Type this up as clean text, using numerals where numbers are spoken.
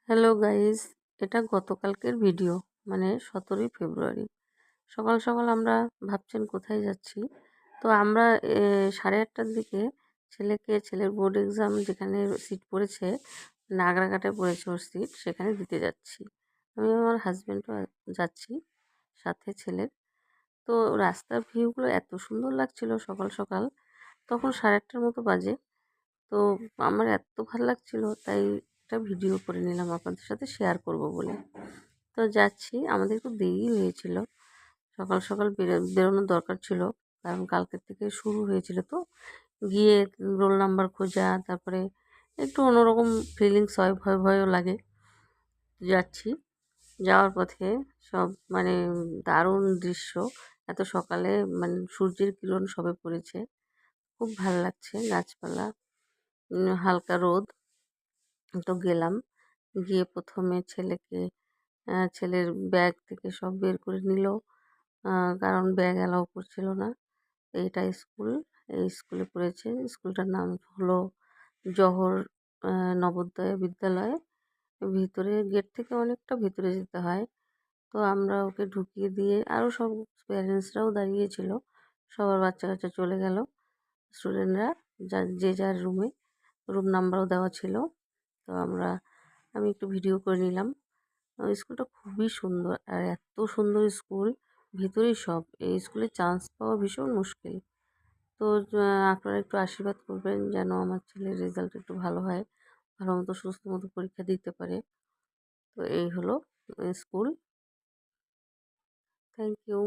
Hello guys, এটা গতকালকের video, মানে 17ই ফেব্রুয়ারি। সকাল সকাল আমরা ভাবছেন কোথায় যাচ্ছি। তো আমরা 8:30টার দিকে ছেলের বোর্ড এক্সাম যেখানে সিট পড়েছে, নাগরাকাটায় পড়েছে ওর সিট, সেখানে দিতে যাচ্ছি। আমি আমার হাজব্যান্ডও যাচ্ছি সাথে ছেলের। তো রাস্তার ভিউগুলো এত সুন্দর লাগছিল সকাল সকাল, তখন 8:30টার মতো বাজে। তো আমার এত ভালো লাগছিল, তাই একটা ভিডিও করে নিলাম আপনাদের সাথে শেয়ার করব বলে। তো যাচ্ছি, আমাদের একটু দেরি হয়েছিল, সকাল সকাল বেরোনোর দরকার ছিল, কারণ কালকের থেকে শুরু হয়েছিল। তো গিয়ে রোল নাম্বার খোঁজা, তারপরে একটু অন্যরকম ফিলিংস হয়, ভয় ভয়ও লাগে। যাচ্ছি, যাওয়ার পথে সব মানে দারুণ দৃশ্য। এত সকালে মানে সূর্যের কিরণ সবে পড়েছে, খুব ভালো লাগছে। গাছপালা, হালকা রোদ। তো গেলাম, গিয়ে প্রথমে ছেলের ব্যাগ থেকে সব বের করে নিল, কারণ ব্যাগ অ্যালাউ করছিল না। এইটা স্কুল, এই স্কুলে পড়েছে। স্কুলটার নাম হলো জহর নবোদয় বিদ্যালয়। ভিতরে গেট থেকে অনেকটা ভিতরে যেতে হয়। তো আমরা ওকে ঢুকিয়ে দিয়ে আরও সব প্যারেন্টসরাও দাঁড়িয়েছিল, সবার বাচ্চা কাচ্চা চলে গেল। স্টুডেন্টরা যে যার রুম নাম্বারও দেওয়া ছিল। তো আমি একটু ভিডিও করে নিলাম। স্কুলটা খুবই সুন্দর, আর এত সুন্দর স্কুল, ভিতরেই সব। এই স্কুলে চান্স পাওয়া ভীষণ মুশকিল। তো আপনারা একটু আশীর্বাদ করবেন যেন আমার ছেলের রেজাল্ট একটু ভালো হয়, ভালো মতো সুস্থ মতো পরীক্ষা দিতে পারে। তো এই হলো স্কুল। Thank you.